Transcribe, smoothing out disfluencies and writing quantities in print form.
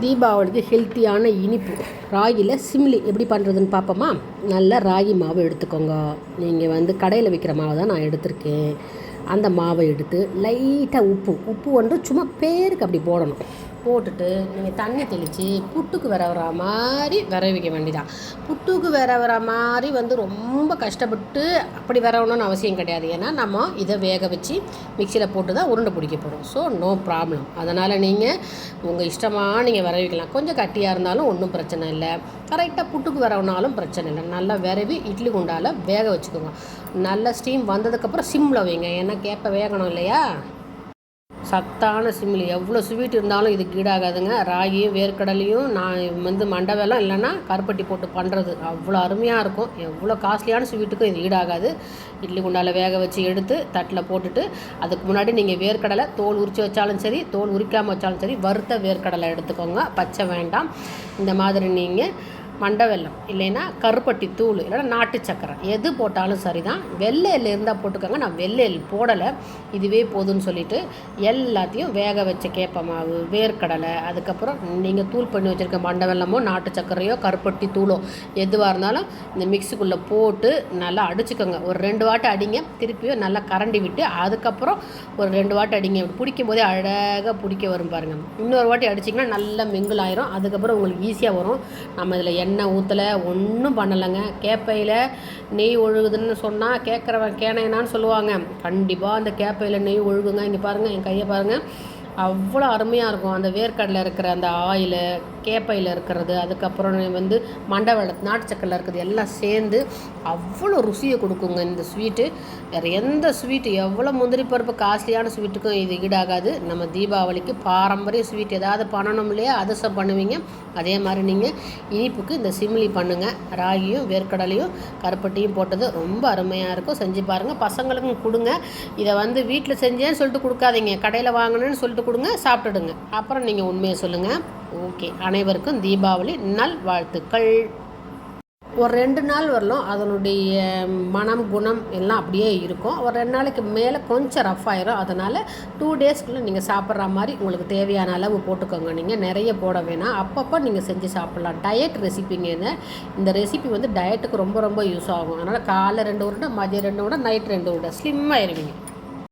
தீபாவளிக்கு ஹெல்த்தியான இனிப்பு ராகியில் சிம்லி எப்படி பண்ணுறதுன்னு பார்ப்போமா. நல்லா ராகி மாவு எடுத்துக்கோங்க. நீங்கள் கடையில் விற்கிற மாவு தான் நான் எடுத்திருக்கேன். அந்த மாவை எடுத்து லைட்டாக உப்பு வந்து சும்மா பேருக்கு அப்படி போடணும். போட்டுட்டு நீங்கள் தண்ணி தெளித்து புட்டுக்கு விரவுற மாதிரி விரவிக்க வேண்டியதான். புட்டுக்கு விரவுற மாதிரி ரொம்ப கஷ்டப்பட்டு அப்படி விரவணும்னு அவசியம் கிடையாது. ஏன்னா நம்ம இதை வேக வச்சு மிக்சியில் போட்டு தான் உருண்டை பிடிக்க போகிறோம். So no problem. அதனால் நீங்கள் உங்கள் இஷ்டமாக நீங்கள் விரவிக்கலாம். கொஞ்சம் கட்டியாக இருந்தாலும் ஒன்றும் பிரச்சனை இல்லை. கரெக்டாக புட்டுக்கு விரவினாலும் பிரச்சனை இல்லை. நல்லா விரவி இட்லி குண்டால் வேக வச்சுக்கோங்க. நல்லா ஸ்டீம் வந்ததுக்கப்புறம் சிம்மில் வைங்க. ஏன்னா கேப்பை வேகணும் இல்லையா. சத்தான சிம்லி எவ்வளோ ஸ்வீட் இருந்தாலும் இதுக்கு ஈடாகாதுங்க. ராகியும் வேர்க்கடலையும் நான் மண்டை வெல்லம் இல்லைன்னா கருப்பட்டி போட்டு பண்ணுறது அவ்வளோ அருமையாக இருக்கும். எவ்வளோ காஸ்ட்லியான ஸ்வீட்டுக்கும் இது ஈடாகாது. இட்லி குண்டால் வேக வச்சு எடுத்து தட்டில் போட்டுட்டு அதுக்கு முன்னாடி நீங்கள் வேர்க்கடலை தோல் உரித்து வச்சாலும் சரி, தோல் உரிக்காமல் வச்சாலும் சரி, வறுத்த வேர்க்கடலை எடுத்துக்கோங்க. பச்சை வேண்டாம். இந்த மாதிரி நீங்கள் மண்டை வெல்லம் இல்லைன்னா கருப்பட்டி தூள் இல்லைன்னா நாட்டு சக்கரை எது போட்டாலும் சரி தான். வெள்ளை எள் இருந்தால் போட்டுக்கோங்க. நான் வெள்ளை எள் போடலை, இதுவே போதுன்னு சொல்லிவிட்டு எல்லாத்தையும் வேக வச்ச கேப்ப மாவு, வேர்க்கடலை, அதுக்கப்புறம் நீங்கள் தூள் பண்ணி வச்சுருக்க மண்டை வெல்லமோ நாட்டு சக்கரையோ கருப்பட்டி தூளோ எதுவாக இருந்தாலும் இந்த மிக்ஸிக்குள்ளே போட்டு நல்லா அடிச்சுக்கோங்க. ஒரு 2 வாட்டி அடிங்க. திருப்பியும் நல்லா கரண்டி விட்டு அதுக்கப்புறம் ஒரு 2 வாட்டி அடிங்க. பிடிக்கும் போதே அழகாக பிடிக்க வரும் பாருங்கள். இன்னொரு வாட்டி அடிச்சிங்கன்னா நல்லா மிங்கிள் ஆயிரும். அதுக்கப்புறம் உங்களுக்கு ஈஸியாக வரும். நம்ம இதில் எண்ணெய் ஊற்றலை, ஒன்றும் பண்ணலைங்க. கேப்பையில் நெய் ஒழுகுதுன்னு சொன்னால் கேட்குறவன் கேனைனான்னு சொல்லுவாங்க. கண்டிப்பாக அந்த கேப்பையில் நெய் ஒழுகுங்க. இங்கே பாருங்கள், என் கையை பாருங்கள், அவ்வளோ அருமையாக இருக்கும். அந்த வேர்க்கடலை இருக்கிற அந்த ஆயில், கேப்பையில் இருக்கிறது, அதுக்கப்புறம் மண்டை வெல்லம் நாட்டு சக்கரையில் இருக்கிறது எல்லாம் சேர்ந்து அவ்வளோ ருசியை கொடுக்குங்க இந்த ஸ்வீட்டு. வேறு எந்த ஸ்வீட்டு எவ்வளோ முந்திரி பருப்பு காஸ்ட்லியான ஸ்வீட்டுக்கும் இது ஈடாகாது. நம்ம தீபாவளிக்கு பாரம்பரிய ஸ்வீட் ஏதாவது பண்ணணும் இல்லையா, அதிரசம் பண்ணுவீங்க. அதே மாதிரி நீங்கள் இனிப்புக்கு இந்த சிம்லி பண்ணுங்கள். ராகியும் வேர்க்கடலையும் கருப்பட்டியும் போட்டது ரொம்ப அருமையாக இருக்கும். செஞ்சு பாருங்கள். பசங்களுக்கும் கொடுங்க. இதை வீட்டில் செஞ்சேன்னு சொல்லிட்டு கொடுக்காதீங்க. கடையில் வாங்கணுன்னு சொல்லிட்டு கொடுங்க, சாப்பிட்டுடுங்க. அப்புறம் நீங்கள் உண்மையை சொல்லுங்கள். ஓகே, அனைவருக்கும் தீபாவளி நல் வாழ்த்துக்கள். ஒரு 2 நாள் வரலும் அதனுடைய மனம் குணம் எல்லாம் அப்படியே இருக்கும். ஒரு 2 நாளைக்கு மேலே கொஞ்சம் ரஃப் ஆயிரும். அதனால் 2 டேஸ்க்குள்ளே நீங்கள் சாப்பிட்ற மாதிரி உங்களுக்கு தேவையான அளவு போட்டுக்கோங்க. நீங்கள் நிறைய போட வேணாம். அப்பப்போ நீங்கள் செஞ்சு சாப்பிட்லாம். டயட் ரெசிபிங்க. இந்த ரெசிபி டயட்டுக்கு ரொம்ப ரொம்ப யூஸ் ஆகும். அதனால் காலைல 2 உருண்டை, மதியம் 2 உருண்டை, நைட் 2 உருண்டை, ஸ்லிம் ஆயிருவீங்க.